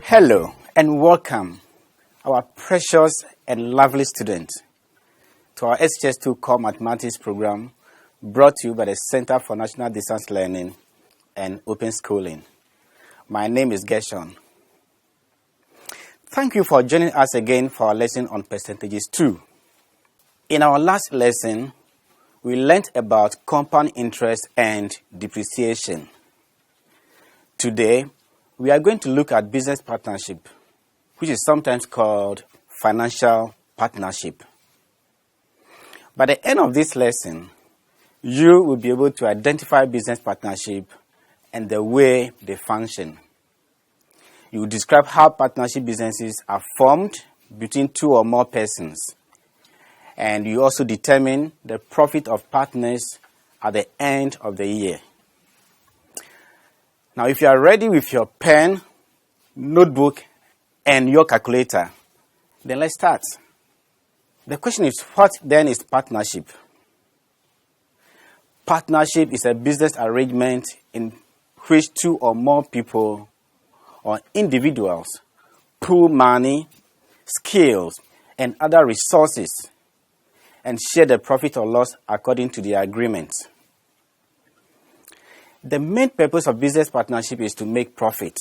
Hello and welcome, our precious and lovely students, to our SHS2 Core Mathematics program brought to you by the Center for National Distance Learning and Open Schooling. My name is Gershon. Thank you for joining us again for our lesson on percentages 2. In our last lesson, we learned about compound interest and depreciation. Today, we are going to look at business partnership, which is sometimes called financial partnership. By the end of this lesson, you will be able to identify business partnership and the way they function. You will describe how partnership businesses are formed between two or more persons. And you also determine the profit of partners at the end of the year. Now, if you are ready with your pen, notebook, and your calculator, then let's start. The question is, what then is partnership? Partnership is a business arrangement in which two or more people or individuals pool money, skills, and other resources and share the profit or loss according to the agreement. The main purpose of business partnership is to make profit.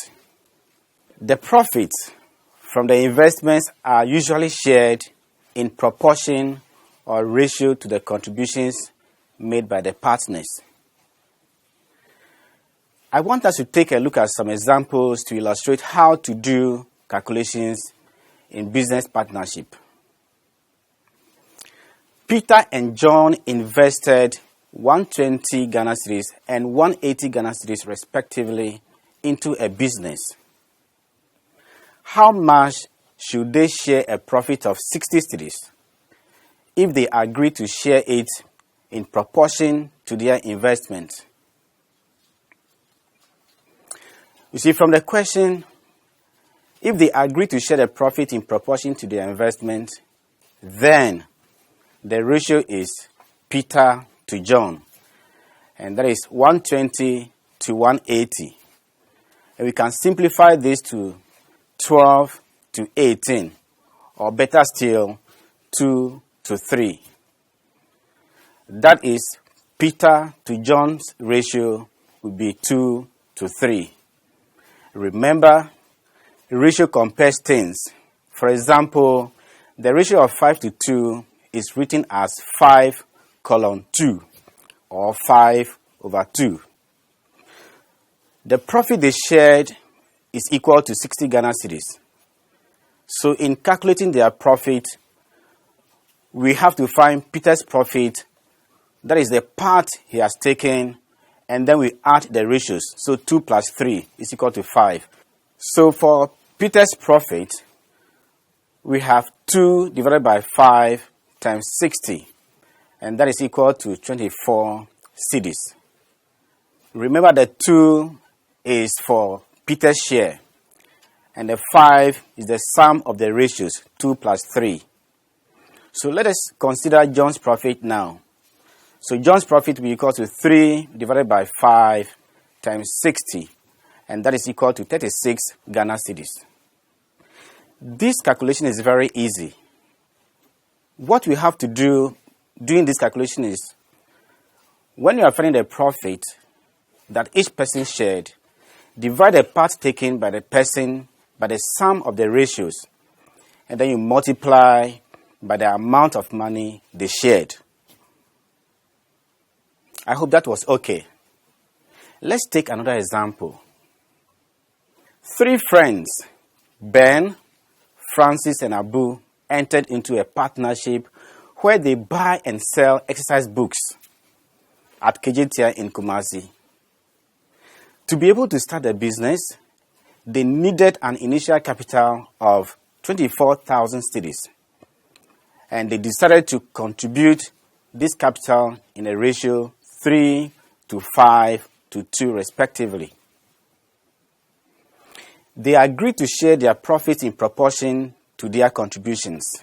The profits from the investments are usually shared in proportion or ratio to the contributions made by the partners. I want us to take a look at some examples to illustrate how to do calculations in business partnership. Peter and John invested 120 Ghana cedis and 180 Ghana cedis respectively into a business. How much should they share a profit of 60 cedis if they agree to share it in proportion to their investment? You see, from the question, if they agree to share the profit in proportion to their investment, then the ratio is Peter to John, and that is 120 to 180. And we can simplify this to 12 to 18, or better still, 2 to 3. That is, Peter to John's ratio would be 2 to 3. Remember, the ratio compares things. For example, the ratio of 5 to 2 is written as 5:2, or 5/2. The profit they shared is equal to 60 Ghana cedis. So in calculating their profit, we have to find Peter's profit, that is the part he has taken, and then we add the ratios. So 2 plus 3 is equal to 5. So for Peter's profit, we have 2 divided by 5 times 60. And that is equal to 24 cedis. Remember, the 2 is for Peter's share. And the 5 is the sum of the ratios, 2 plus 3. So let us consider John's profit now. So John's profit will be equal to 3 divided by 5 times 60. And that is equal to 36 Ghana cedis. This calculation is very easy. What we have to do doing this calculation is, when you are finding the profit that each person shared, divide the part taken by the person by the sum of the ratios, and then you multiply by the amount of money they shared. I hope that was okay. Let's take another example. 3 friends, Ben, Francis, and Abu, entered into a partnership where they buy and sell exercise books at Kejetia in Kumasi. To be able to start a business, they needed an initial capital of 24,000 cedis. And they decided to contribute this capital in a ratio 3 to 5 to 2 respectively. They agreed to share their profits in proportion to their contributions.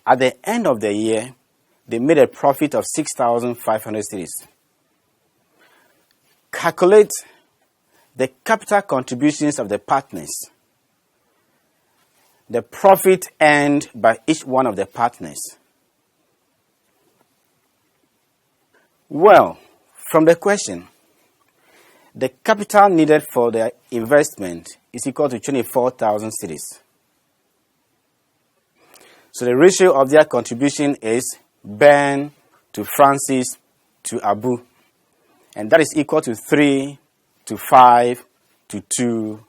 At the end of the year, they made a profit of 6,500 cedis. Calculate the capital contributions of the partners, the profit earned by each one of the partners. Well, from the question, the capital needed for the investment is equal to 24,000 cedis. So the ratio of their contribution is Ben to Francis to Abu. And that is equal to 3 to 5 to 2.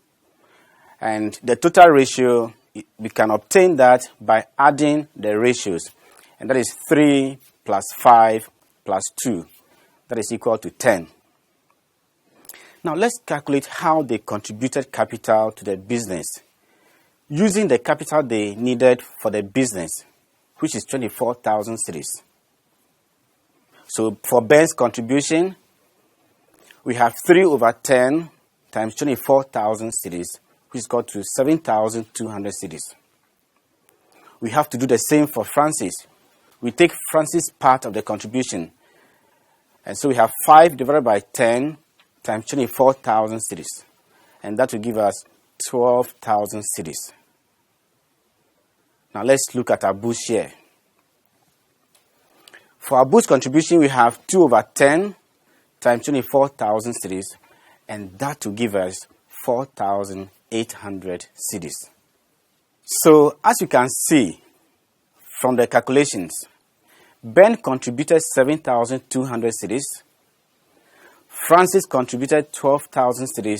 And the total ratio, we can obtain that by adding the ratios. And that is 3 plus 5 plus 2. That is equal to 10. Now let's calculate how they contributed capital to the business using the capital they needed for the business, which is 24,000 cedis. So for Ben's contribution, we have 3 over 10 times 24,000 cedis, which is equal to 7,200 cedis. We have to do the same for Francis. We take Francis' part of the contribution. And so we have 5 divided by 10 times 24,000 cedis. And that will give us 12,000 cedis. Now let's look at Abu's share. For Abu's contribution, we have 2 over 10 times 24,000 cedis. And that will give us 4,800 cedis. So as you can see from the calculations, Ben contributed 7,200 cedis. Francis contributed 12,000 cedis,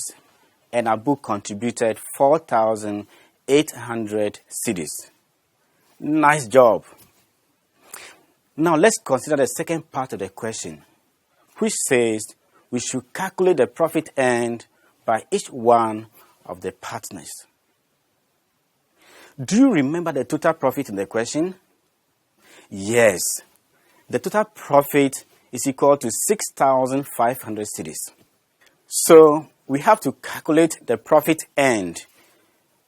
and Abu contributed 4,800 cedis. Nice job. Now let's consider the second part of the question, which says we should calculate the profit earned by each one of the partners. Do you remember the total profit in the question? Yes. The total profit is equal to 6,500 cedis. So we have to calculate the profit earned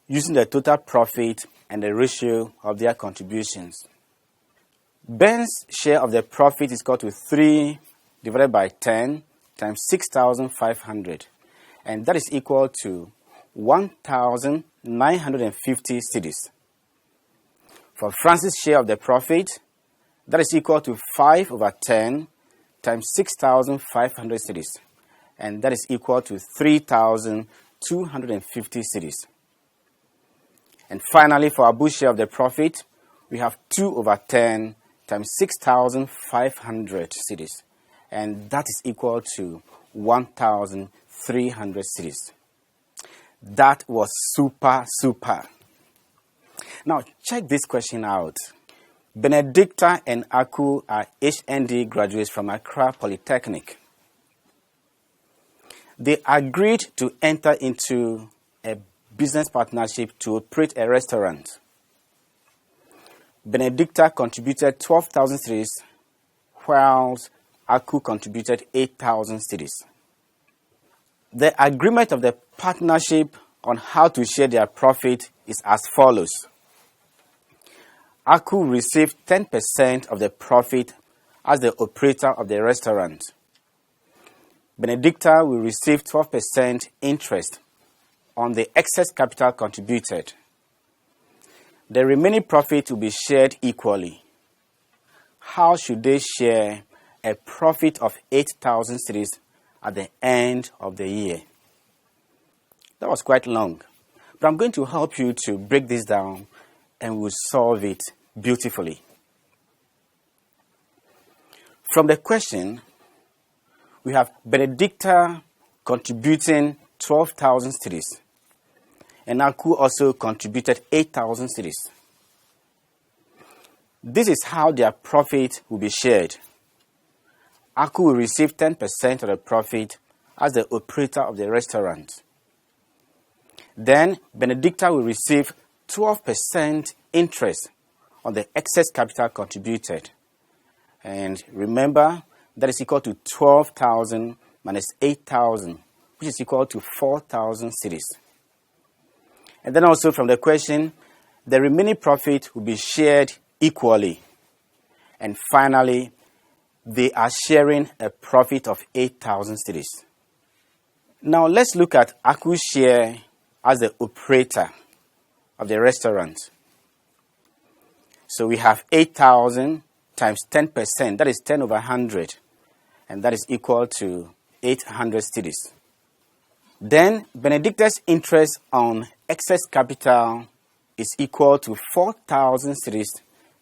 using the total profit and the ratio of their contributions. Ben's share of the profit is equal to 3 divided by 10 times 6,500. And that is equal to 1,950 cedis. For Francis' share of the profit, that is equal to 5 over 10 times 6,500 cedis. And that is equal to 3,250 cedis. And finally, for Abu's share of the profit, we have 2 over 10 times 6,500 cedis. And that is equal to 1,300 cedis. That was super. Now, check this question out. Benedicta and Aku are HND graduates from Accra Polytechnic. They agreed to enter into a business partnership to operate a restaurant. Benedicta contributed 12,000 cedis, whilst Aku contributed 8,000 cedis. The agreement of the partnership on how to share their profit is as follows. Aku received 10% of the profit as the operator of the restaurant. Benedicta will receive 12% interest on the excess capital contributed. The remaining profit will be shared equally. How should they share a profit of 8,000 cedis at the end of the year? That was quite long, but I'm going to help you to break this down and we'll solve it beautifully. From the question, we have Benedicta contributing 12,000 cedis, and Aku also contributed 8,000 cedis. This is how their profit will be shared. Aku will receive 10% of the profit as the operator of the restaurant. Then Benedicta will receive 12% interest on the excess capital contributed. And remember, that is equal to 12,000 minus 8,000, which is equal to 4,000 cedis. And then also from the question, the remaining profit will be shared equally. And finally, they are sharing a profit of 8,000 cedis. Now let's look at Aku's share as the operator of the restaurant. So we have 8,000 times 10%, that is 10 over 100, and that is equal to 800 cedis. Then Benedicta's interest on excess capital is equal to 4,000 cedis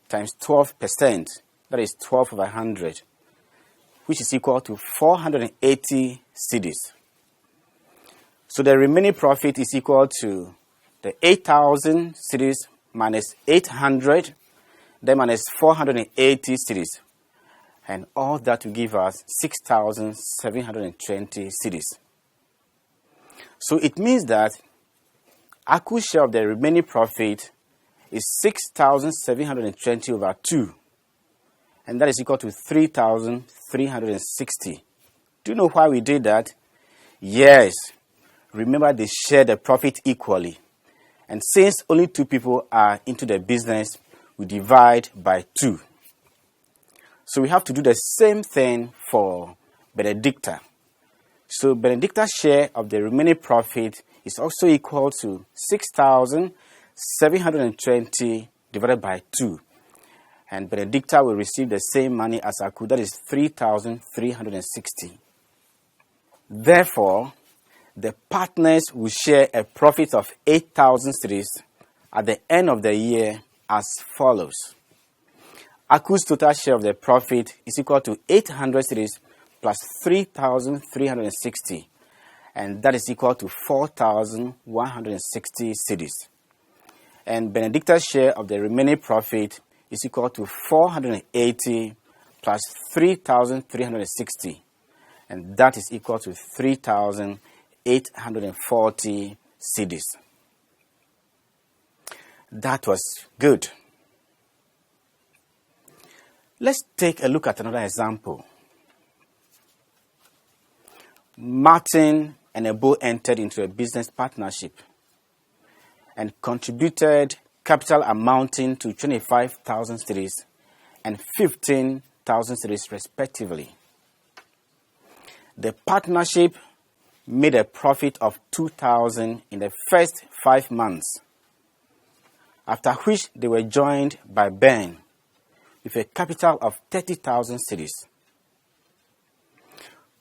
times 12%, that is 12 over 100, which is equal to 480 cedis. So the remaining profit is equal to the 8,000 cedis minus 800, then minus 480 cedis. And all that will give us 6,720 cedis. So it means that Aku's share of the remaining profit is 6,720 over 2. And that is equal to 3,360. Do you know why we did that? Yes. Remember, they share the profit equally. And since only 2 people are into the business, we divide by 2. So we have to do the same thing for Benedicta. So Benedicta's share of the remaining profit is also equal to 6,720 divided by 2. And Benedicta will receive the same money as Aku, that is 3,360. Therefore, the partners will share a profit of 8,000 cedis at the end of the year as follows. Aku's total share of the profit is equal to 800 cedis plus 3,360, and that is equal to 4,160 cedis. And Benedicta's share of the remaining profit is equal to 480 plus 3,360, and that is equal to 3,840 cedis. That was good. Let's take a look at another example. Martin and Ebo entered into a business partnership and contributed capital amounting to 25,000 cedis and 15,000 cedis respectively. The partnership made a profit of 2,000 in the first 5 months, after which they were joined by Ben with a capital of 30,000 cedis.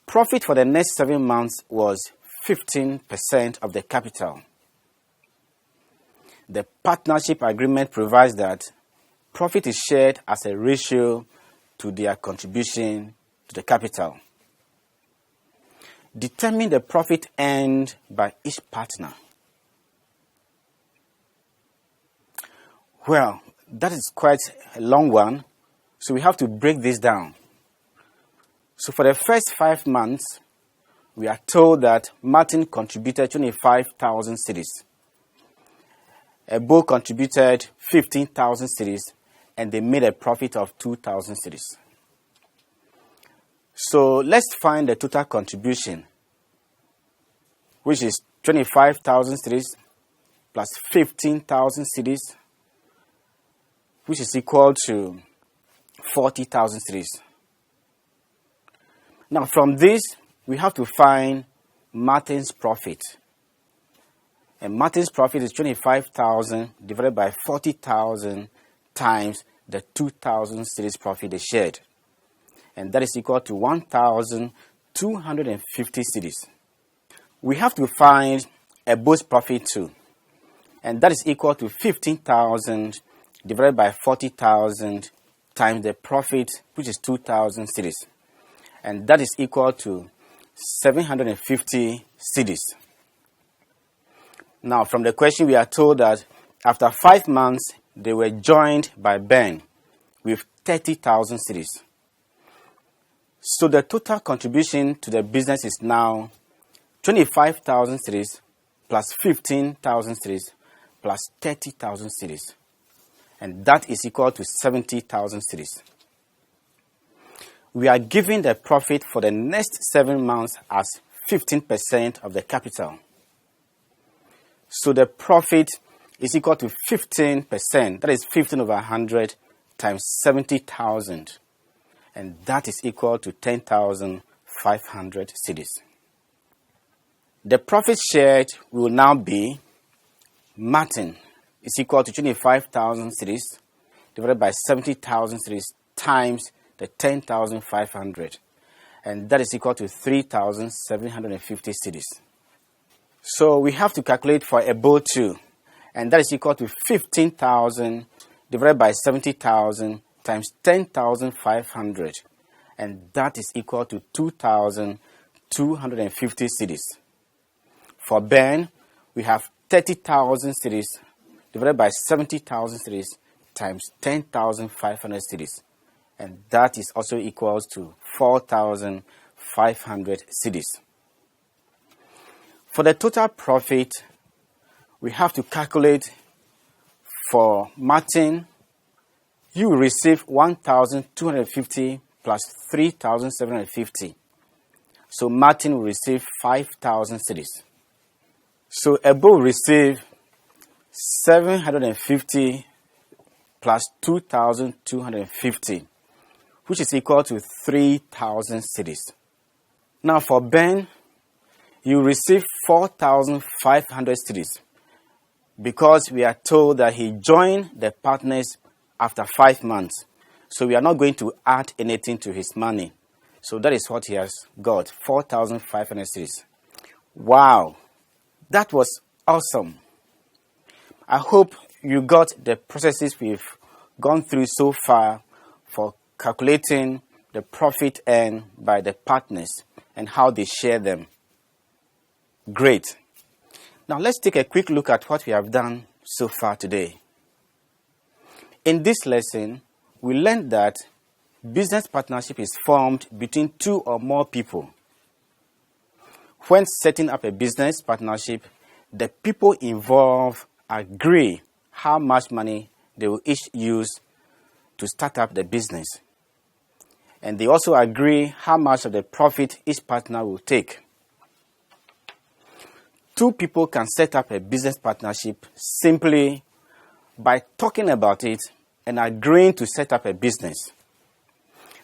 Profit for the next 7 months was 15% of the capital. The partnership agreement provides that profit is shared as a ratio to their contribution to the capital. Determine the profit earned by each partner. Well, that is quite a long one, so we have to break this down. So for the first 5 months, we are told that Martin contributed 25,000 cedis. Ebo contributed 15,000 cedis, and they made a profit of 2,000 cedis. So let's find the total contribution, which is 25,000 cedis plus 15,000 cedis, which is equal to 40,000 cedis. Now, from this, we have to find Martin's profit. And Martin's profit is 25,000 divided by 40,000 times the 2,000 cedis profit they shared. And that is equal to 1,250 cedis. We have to find Ebo's profit too. And that is equal to 15,000 divided by 40,000 times the profit, which is 2,000 cedis. And that is equal to 750 cedis. Now, from the question, we are told that after 5 months, they were joined by Ben with 30,000 cedis. So the total contribution to the business is now 25,000 cedis plus 15,000 cedis plus 30,000 cedis. And that is equal to 70,000 cedis. We are given the profit for the next 7 months as 15% of the capital. So the profit is equal to 15%. That is 15 over 100 times 70,000. And that is equal to 10,500 cedis. The profit shared will now be Martin is equal to 25,000 cedis divided by 70,000 cedis times the 10,500. And that is equal to 3,750 cedis. So we have to calculate for Ebo too. And that is equal to 15,000 divided by 70,000 times 10,500. And that is equal to 2,250 cedis. For Ben, we have 30,000 cedis divided by 70,000 cedis times 10,500 cedis. And that is also equals to 4,500 cedis. For the total profit, we have to calculate for Martin. You will receive 1,250 plus 3,750. So Martin will receive 5,000 cedis. So Ebo will receive 750 plus 2,250, which is equal to 3,000 cedis. Now for Ben, you receive 4,500 cedis because we are told that he joined the partners after 5 months. So we are not going to add anything to his money. So that is what he has got, 4,500 cedis. Wow, that was awesome. I hope you got the processes we've gone through so far for calculating the profit earned by the partners and how they share them. Great. Now let's take a quick look at what we have done so far today. In this lesson, we learned that business partnership is formed between 2 or more people. When setting up a business partnership, the people involved agree how much money they will each use to start up the business. And they also agree how much of the profit each partner will take. 2 people can set up a business partnership simply by talking about it and agreeing to set up a business.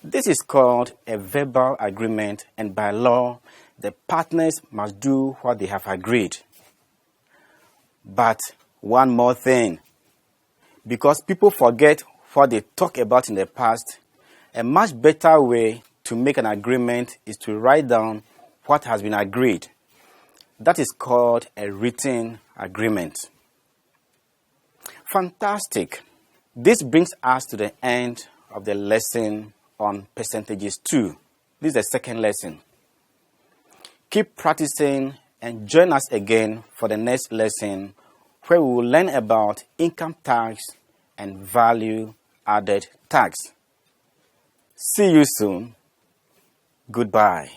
This is called a verbal agreement, and by law, the partners must do what they have agreed. But one more thing, because people forget what they talked about in the past, a much better way to make an agreement is to write down what has been agreed. That is called a written agreement. Fantastic. This brings us to the end of the lesson on percentages 2. This is the second lesson. Keep practicing and join us again for the next lesson, where we will learn about income tax and value-added tax. See you soon. Goodbye.